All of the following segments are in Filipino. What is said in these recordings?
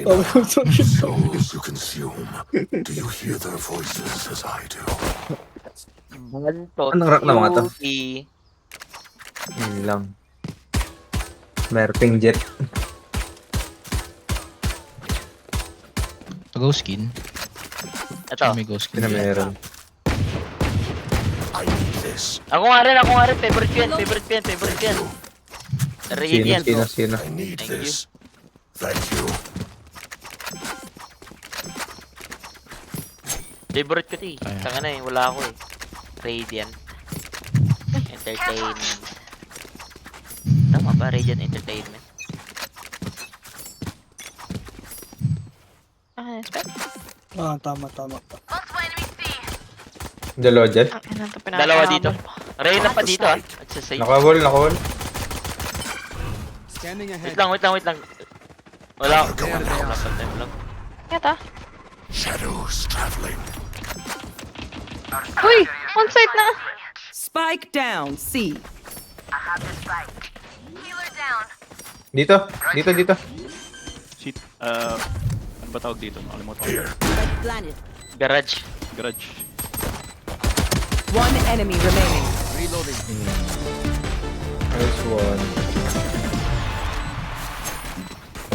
Souls you consume. Do you hear their voices as I do? Antot. Anong rank na mga to? Yuki. Yun lang. Merping jet. Ghost skin. Ito. May ghost skin. Yun na meron. I need this. Ako nga rin. Favorite ko yan. Radiant. Sino? I need Thank this. Thank you. Favorite ko ti. Ayan. Saka na eh. Wala ako eh. Radiant. Entertainment. Tama ba? Radiant Entertainment. Tama. Dalawa dyan. Dalawa dito. Reyna pa dito ah. At sa side. Nakawall. Wait lang. Wala. Wala pa time lang. Yata. Shadows traveling. Uy! On site na! Spike down, C. Dito. Shit. Ano ba tawag dito? Nakalimutan ko. Here. Planet. Garage. Garage. One enemy remaining. Nice one.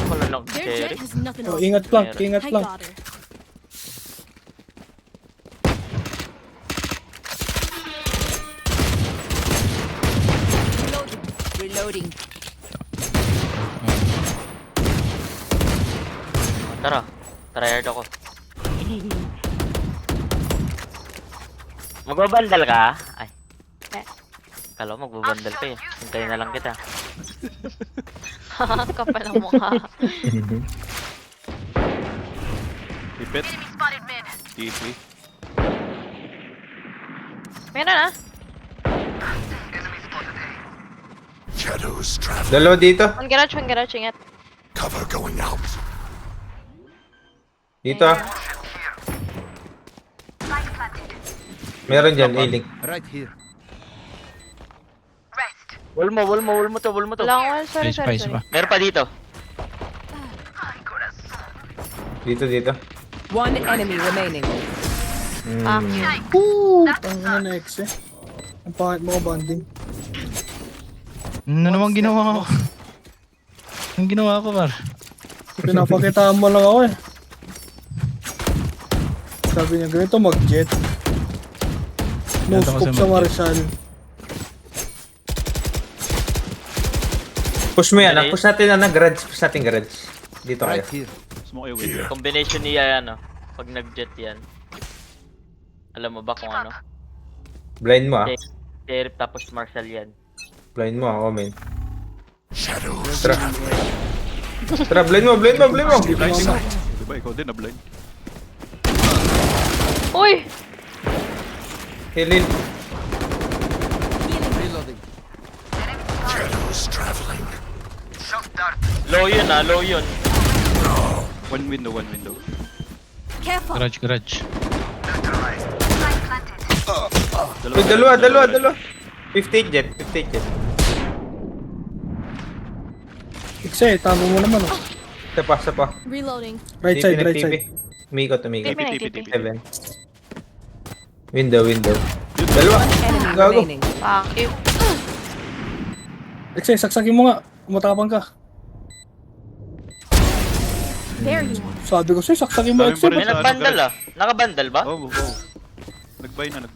Wala lang. Cherry. Ingat lang. Reloading. Tara. Tryhard ako. Magbabandal ka? Ay. Kala ko magbabandal pa eh. Hintayin na lang kita. Kapal ang mukha. Pipit. T3. Meron ah. Shadows traveling. Dalawa dito. On garage, ingat. Cover going out. Dito. Meron dyan, A-link. Wall mo to. Wala akong wall. Sorry. Spice pa. Meron pa dito. Dito. One enemy remaining. Ah. Tangina na X eh. Ang pangit mo ka banding. Ano naman ginawa ko? Anong ginawa ko, par? Pinapakitaan mo lang ako eh. Sabi niya ganito mag-jet. No Ganito kasi scope sa Marshall. Push mo yan. Push natin garage. Dito kayo. Smoke kayo with. Combination niya yan, pag nag-jet yan. Alam mo ba kung ano? Blind mo ah. Sheriff tapos Marshall yan. Blind mo ako, men. Shadows Tara. traveling. Tara, blind mo. Diba ikaw din na blind? Uy! Hilil. Shadows traveling. Low yun. One window. Garage. Uy, dalawa. 58 jet. X eh, tama mo naman oh. Isa pa. Reloading. Right side. Umikot. TP. 7. Window. Dalawa. Enemy Gago. remaining. Fuck you. X eh, saksakin mo nga. Umatapang ka. There you are. Sabi ko sa'yo, saksakin mo X Dami pa rin. May nagbandal ah. Nakabandal ba? Oh. Nagbay na.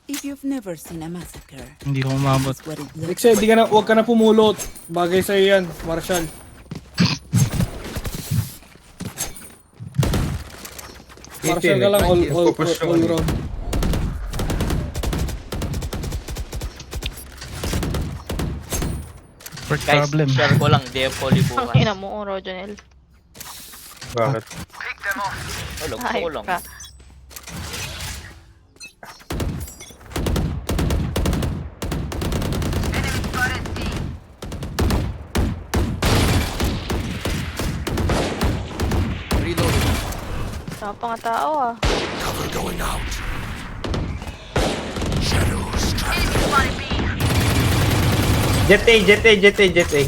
If you've never seen a massacre, Hindi ko umabot. that's what it X looks eh, huwag ka na pumulot. Bagay sa'yo yan, Marshall. Marshall ka lang, all round. First Guys, problem. share ko lang. Di poly Ang bukas. ina mo, Rojonel. Bakit? Log ko Ayop lang. ka. Tama nga tao ah. Cover going out. Shadows traveling. Jet A.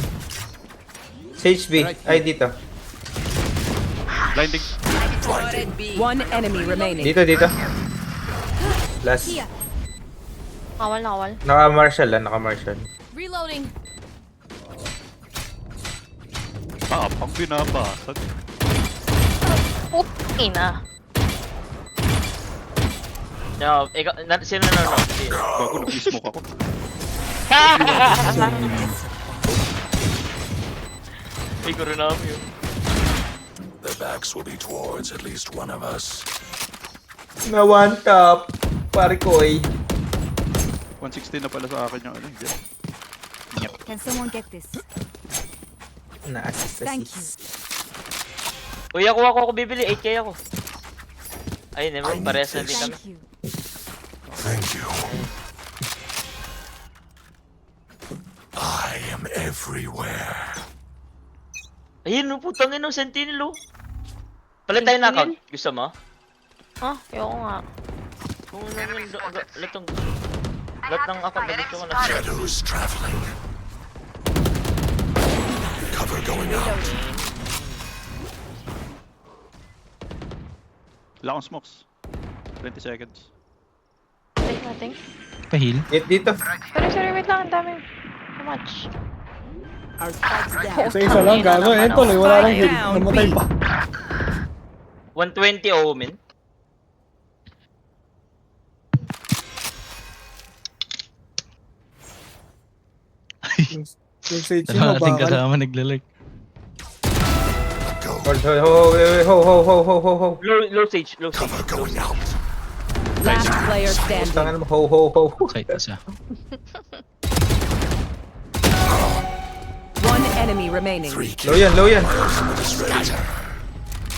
Sage B. Ay, dito. Blinding. One enemy remaining. Dito. Last. Nakawal. Naka-marshal naka-marshal. Reloading. Pang binabasag. Oh, ina. No, ikaw, sino nanonood? Sino? Bago nag-smoke ako. Ikaw rin namin yun. Their backs will be towards at least one of us. Na one top. Pare ko eh. 160 na pala sa akin yung ano. Diyan. Can someone get this? Na-assist. Thank you. Uy, ako bibili. 8k ako. Ayun, never. Parehas na din kami. Thank you. Thank you. I am everywhere. Ayun, no, putang ino, Sentinel, oh. Palit tayo na account. Gusto mo? Ah, ayoko nga. Kung ano yun, lahat ng account na gusto ko na. Shadows traveling. Cover going out. Wala akong smokes. 20 seconds. Take natin. Pa-heal. Dito. Sorry, wait lang. Ang dami. How much? Our spikes down. Isa lang, gago. Eh, tol, wala lang hit. Namatay pa. 120 Omen. Yung sage mo, Dalawa nating bakal. kasama naglalike. Go. Ho. Low stage. Cover going out. Last player standing. Tangan mo, ho. Site isa. One enemy remaining. 3 Low yan. Scatter.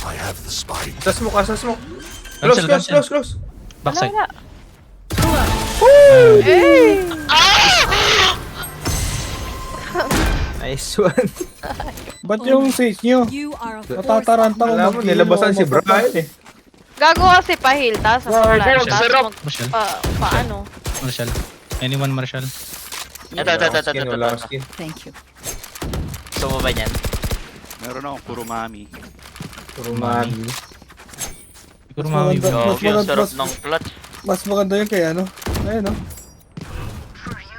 I have the spike. Sa smoke. Cancel. Close. Backside. Wala. Nice one. Ba't yung sage nyo? You are a Natataranta ko Alam mo, mag-heal nilabasan mo, si Brian eh. Gago kasi pa-heal, tas Sarap. Marshall. paano? Marshall. Anyone Marshall? Ito. Wala akong skin. Thank you. Gusto mo ba yan? Meron akong puro mami. Puro mami. Siguro mami maganda. ba? Grabe, ang sarap ng clutch. Mas maganda yun kay ano. Ayun, no?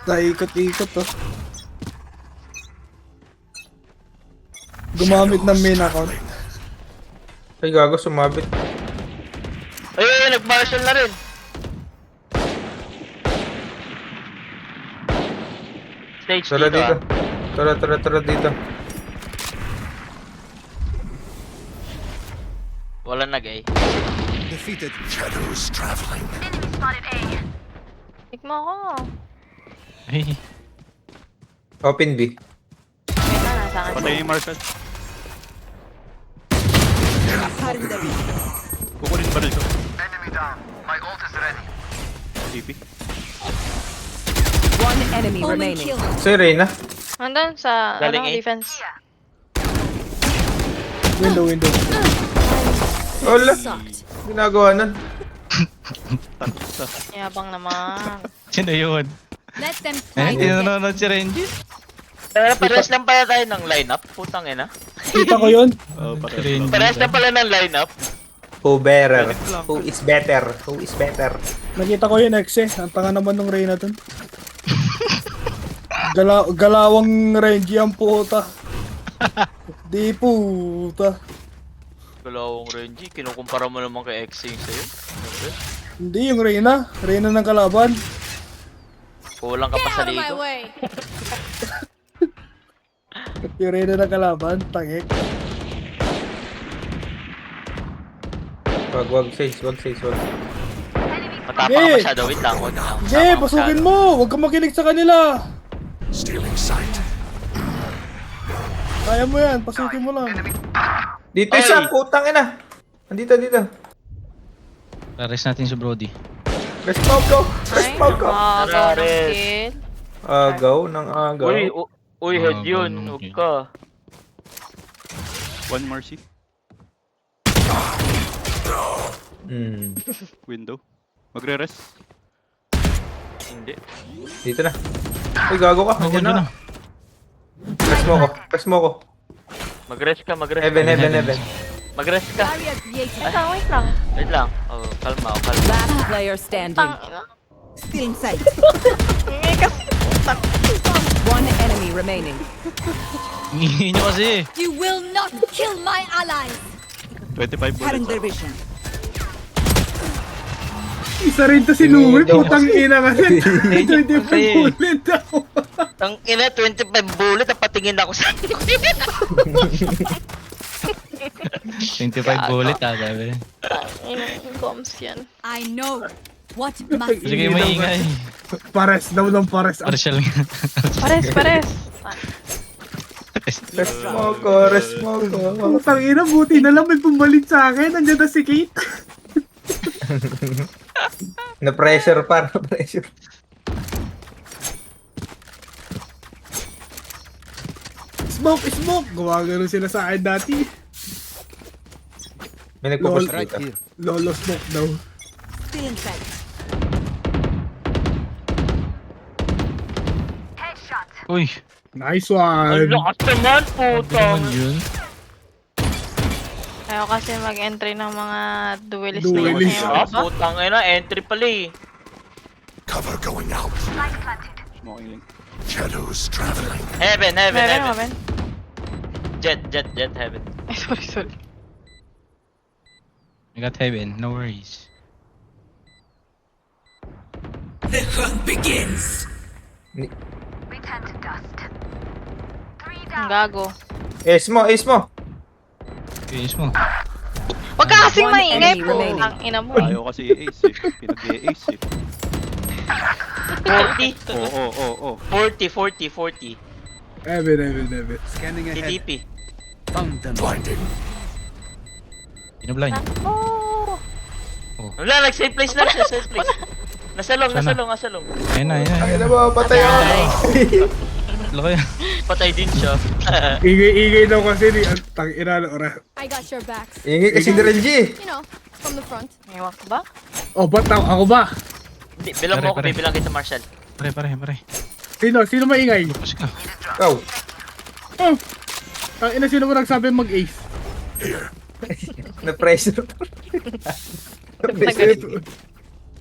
Naikot-ikot, to. Gumamit ng main account. Ay, gago, sumabit. Ay, nag-marshal na rin. Stage Tara dito, dito. Tara dito. Wala nag-A. Shadows traveling. Tikmo ko. Ay, Open B. Wait na, nasa akin. Patay yung Marshall. Kukunin ba dito? TP. One enemy remaining. Sa'yo, Reyna. Nandun sa, Galing A. defense. Window. Wala. Ginagawa nun. Yabang naman. sino yun? Let them Eh, hindi nanonood si Renji? Pares lang pala tayo ng lineup. Putang ina. Kita ko yun. Oh, Si patay. Renji. Pares lang pala ng lineup. Who better? Who is better? Nakita ko yun, X eh. Ang tanga naman ng Reyna dun. Galawang Renji ang puta. Di puta. Galawang Renji, kinukumpara mo naman kay Xing sa'yo. Okay. Hindi yung Reyna. Reyna ng kalaban. Kulang ka pa sa ligo. Yung Reyna ng kalaban. Tangik. Wag sage. Matapang ka masyado. Wait lang. Sige, pasukin mo. Huwag kang makinig sa kanila. Stealing sight. Kaya mo yan. Pasukin mo lang. Dito Ay! isa, putang ina. Dito. Pares natin si Brody. Let's go. Ay, agaw ng kill. Agaw ng agaw. Uy, head Oh, yun. ganun, Huwag okay. ka. One mercy. Window. Magre-rest. Hindi. Dito na. Uy, gago ka. Nandiyan na. Press mo ko. Mag-rest ka. Heaven. Mag-rest ka. Barrier created. Wait lang, wait lang. Wait lang. Oh, kalma, oh, kalma. Last player standing. Tang ina. Still inside. Ingay kasi. One enemy remaining. Hingi nyo kasi. You will not kill my allies. 25 bullets. vision. Isa rin to si Louie, putang ina kasi. Ito hindi pa Kasi- bullet daw. Ang ina, 25 bullet, napatingin ako sa 25 bullet sabi. Tang ina. Bombs yan. I know what must Sige, maingay. Pares daw ng pares. Partial nga. Pares, pares. Rest mo ko, rest mo ko. Putang ina, buti na lang may pumalit sa akin. Nandiyan na si Kate. Na-pressure pa, na-pressure. Smoke, smoke. Gumagano sila sa akin dati. May nagpupush Lol. dito. Lolo smoke daw. still inside. Uy, Nice Ang one. lakas naman, putang. naman yun. Ayaw kasi mag-entry ng mga duelist na yun. Duelist. Ayaw Ah, ba? putang ina, entry pala eh. Cover going out. Smoking link. Shadows traveling. Heaven, heaven, Meron, heaven. meron. Jet, jet, jet, heaven. Ay, sorry, sorry. I got heaven, no worries. Ang gago. Ace mo, ace mo. Finish mo. Huwag ka kasing One maingay enemy po. remaining. Ang ina mo. Ayaw kasi i-ace eh. Pinag-i-ace eh. 40. Oo. 40, 40, 40. Evan. TDP. Blinding. Pinablind. Oh. Wala, nag-save place lang siya, save place. Nasa long, nasa Sana. long, nasa long. Ayun na, ayun na. Ay, na ba, patay ako. Loko yan. Patay din siya. Ingay daw kasi ni tang ina na ora. I got your backs. Ingay kasi ni Renji. You know, from the front. Ewan ko ba? Oh, ba't ako ba? Hindi, bilang mo ako, Pare. bibilang kita, Marshall. Pare. Sino maingay? Push ka. Ikaw. Oh. Tang ina, sino mo nagsabi mag-ace? Here. Na-pressure.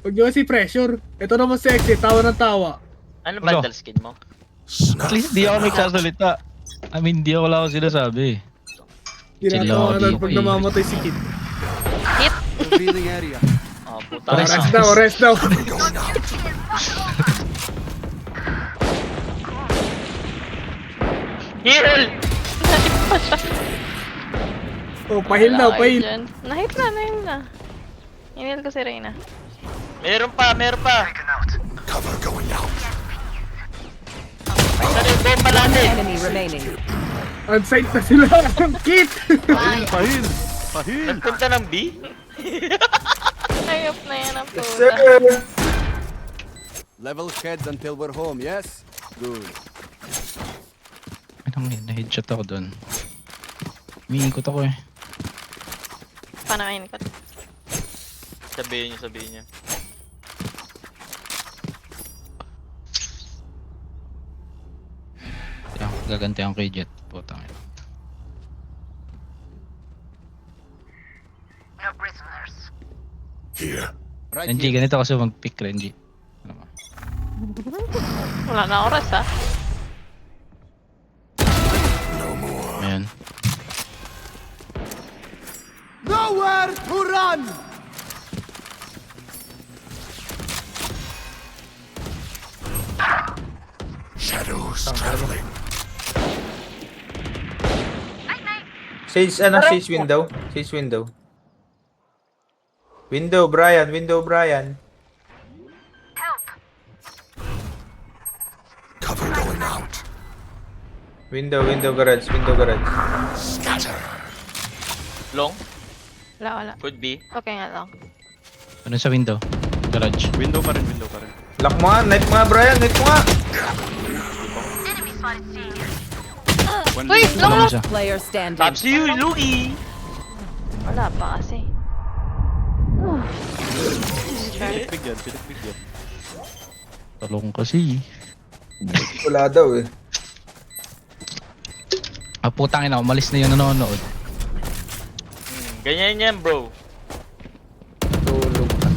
Huwag nyo kasi pressure. Ito naman sexy, tawa ng tawa. Ano Ulo. bundle skin mo? At least di ako nagsasalita. I mean, di ako wala akong sinasabi. Ginatawanan Lodi, pag eh. namamatay si Kid. Hit. Oh, puta Rest na. Rest daw. Going out. Heal! Oh, pahil daw, Wala kayo pahil. dyan. Nahit na. Inil ko si Reyna. Meron pa. Cover going out. Saan yung bomba One natin? enemy remaining. On-site na sila. Kit! Pahil! Nagpunta ng B? Ayop na yan ang Sir. puta. Level heads until we're home, yes? Good. Anong yun? Na-headshot ako doon. Umiikot ako eh. Paano kayo nikot? Sabihin niyo. Kaya gaganti ang kay Jet. Putang ina. Here. Right Renji, here. ganito kasi mag-pick Renji. Ano ba? Wala na oras ha. No more. Ayan. Nowhere to run! Shadows traveling. Sage, Sage window. Sage window. Window, Brian. Cover going out. Window, garage. Scatter. Long? Wala. Could be. Okay nga lang. Ano sa window? Garage. Window pa rin. Lock mo nga, knife mo nga, Brian, knife mo nga. One Uy! minute. Long! Ano siya? Player standing. Top to you, Louie! Wala pa kasi. Pinagpig yan. Talong kasi. Wala daw eh. Ah, putang ina, umalis na yung nanonood. Ganyan yan, bro. Tulog na.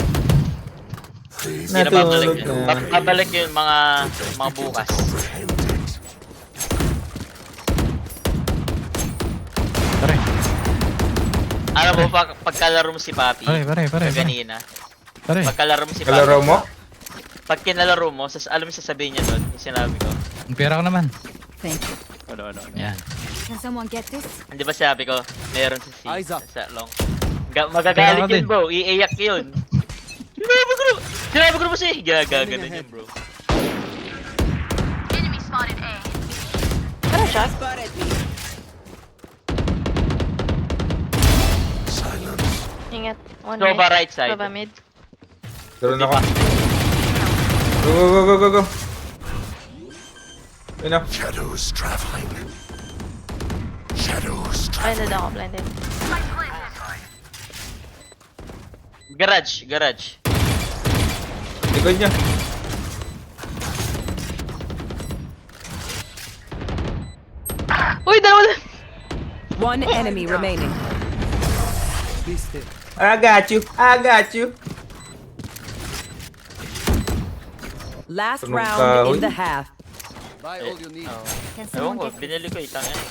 Please Hindi na babalik Natulog yun. na. Babalik yun mga bukas. comprehended. Pare, Alam mo, pagkalaro mo si Papi, pare. kanina, Pare, pagkalaro mo si Papi, Kalaro mo? pag kinalaro mo, alam mo sasabihin niya nun, yung sinabi ko. ang pera ko naman. Thank you. Ano. Yan. Can someone get this? Hindi ba sabi ko, meron sa C, Eyes up. sa long. Magagalit Kaya ka yun, din. bro. Iiyak yun. Sinabi ko naman siya. Gaganon yun, bro. Ano siya? Silence. Ingat. One So, mid. ba right side? Baba mid. Drone ako. Go. Yun na. Shadows traveling. Shadows Blinded traveling. ako, blinded. Garage. Likod niya. Uy, dalawa na! One enemy remaining. Be still. I got you. Last Tunog round kahoy. in the half. Buy all you need. Can Ewan someone ko, get this? binili ko itang yan.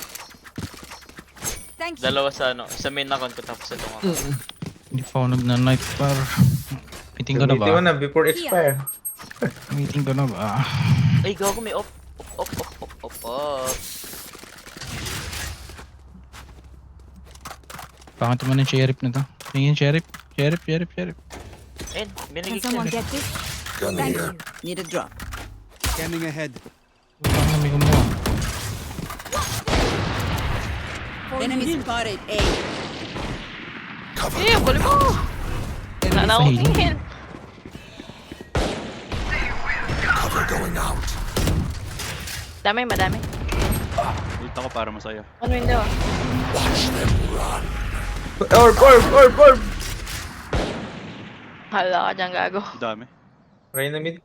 Thank you. Dalawa sa sa main account ko tapos itong ako. Hindi pa ako nag-night par. Meeting ko na Gamitin mo ba? na before expire. Meeting ko na ba? Ay, gago, may off. Pangit naman yung sheriff na to. Tingin sheriff. Sheriff. Ayun, binigay Can ko someone siya. get this? Gun Thank here. you. Need a drop. Scanning ahead. Ang nami ko mo. Enemy spotted. A. Cover. Eh, buli mo! Wala na akong Healing. tingin. Cover going out. Madami. Dito ako para masaya. One window. Watch them run. Orb! Hala ka dyan, gago. Ang dami. Reyna mid.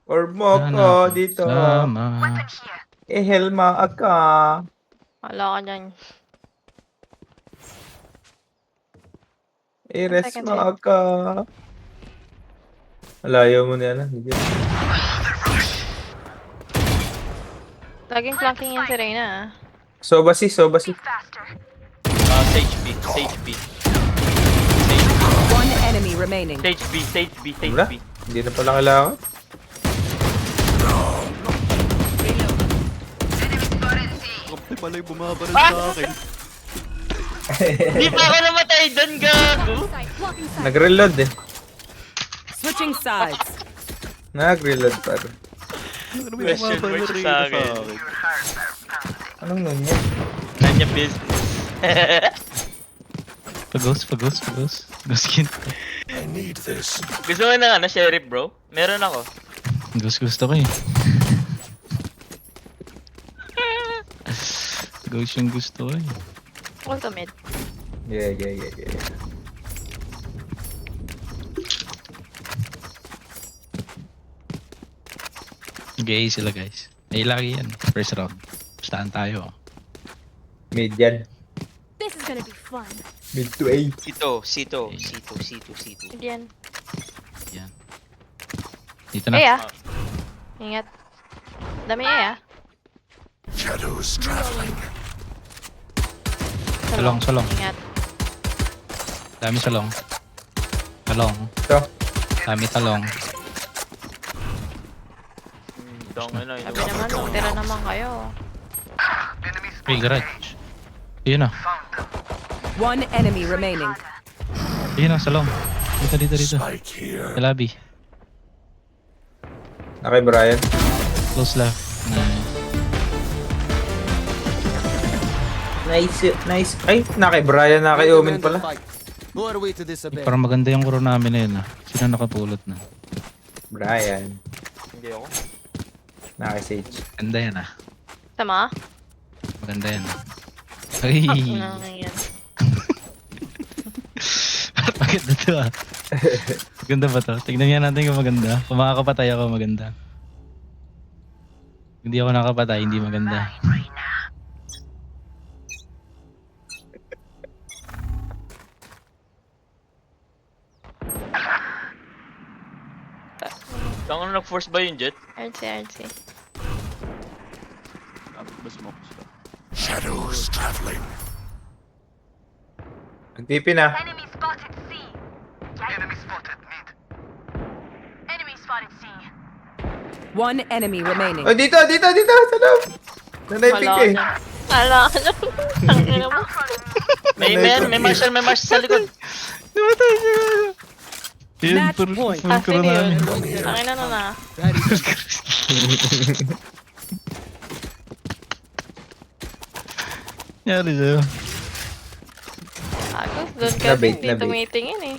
Orb mo ko dito. Sama. Helma ka. Hala ka dyan. Ires Second mo ka. Alayo mo na yan. Laging flanking yan si Reyna, ah. Sobasi. Sage B. One enemy remaining. Stage B. Wala. Hindi na pala kailangan. Kapte pala yung bumabaril sa akin. Di pa ako namatay doon, gago. Nag-reload eh. Switching sides. Nag-reload pa rin. Ano ba yung Question bumabaril mark sa sa akin. akin? Anong nun yan? Nanya business. Pagos. Guskin. I need this. Gusto mo na sheriff, bro? Meron ako. Gusto ko eh. Ghost yung gusto ko eh. Ultimate. Yeah. Gay sila guys. Ay lagi yan. First round. Bastahan tayo. Mid yan. This is gonna be fun. Mid to A. Sito. Diyan. Yan. Dito na. Eh, ah. Ingat. Dami eh, ah. Shadows traveling. Salong. Ingat. Dami salong. Ito. Dami talong. Dong, ano, Sabi naman, tira naman kayo. Hey, garage. Yun na. One enemy remaining. Yun na, salong. Dito. Spike here. Sa lobby. Okay, Brian. Close left. Nice. Ay, na kay Brian, na kay Omen pala. Who are we to disobey? Parang maganda yung kuro namin na yun ah. Sino nakapulot na? Brian. Hindi ako. Na kay Sage. Maganda yan ah. Tama? Maganda yan ah. Ay! Ano yan? Maganda to ah. Maganda ba to? Tignan nga natin kung maganda. Kung makakapatay ako, maganda. Hindi ako nakapatay, hindi maganda. Kung ano nag-force ba yung jet? RC. Ba smoke sila? Shadows traveling. Nag-TP na. Enemy spotted C. Enemy spotted mid. Enemy spotted C. One enemy remaining. Oh, dito! Sa loob! Nanaypig Wala ka eh. na. Wala na. Tangina mo. May Marshall sa likod. Namatay siya. Yun, Match full point. ko Asin na yun. namin. Tangina na. Nangyari sa'yo. Agos, doon kasi Nabait, hindi nabait. tumitingin eh.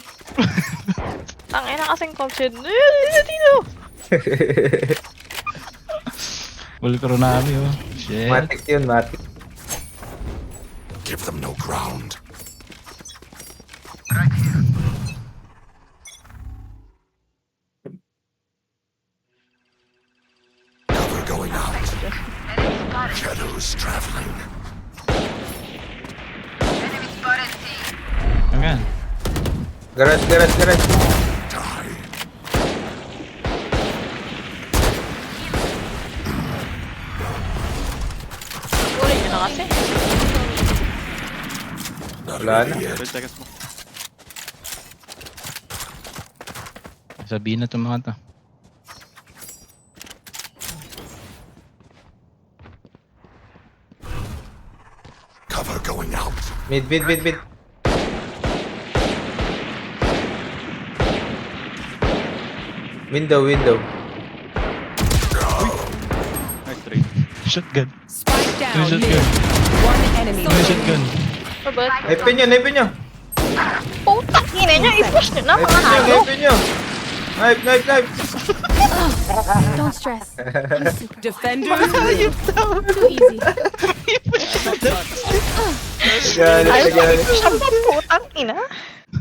Tangina kasing cultured. Dito! Full ko na namin, oh. Shit. Matik yun, matik. Give them no ground. Cover going out. Shadows traveling. Hanggang. Garage. Die. Kunin nyo na kasi. Not Wala ready na. yet. 10 seconds mo. Sabihin na itong mga to. Cover going out. Mid. Window. Nice trade. Shotgun. Spike May down mid. shotgun. One enemy May shotgun. Babat. Naipin nyo. Putang ina nyo, i-push nyo na mga halo. Naipin nyo. Knife. Don't stress. defenders. Too easy. Galit. Ayaw ko i-push ang putang ina.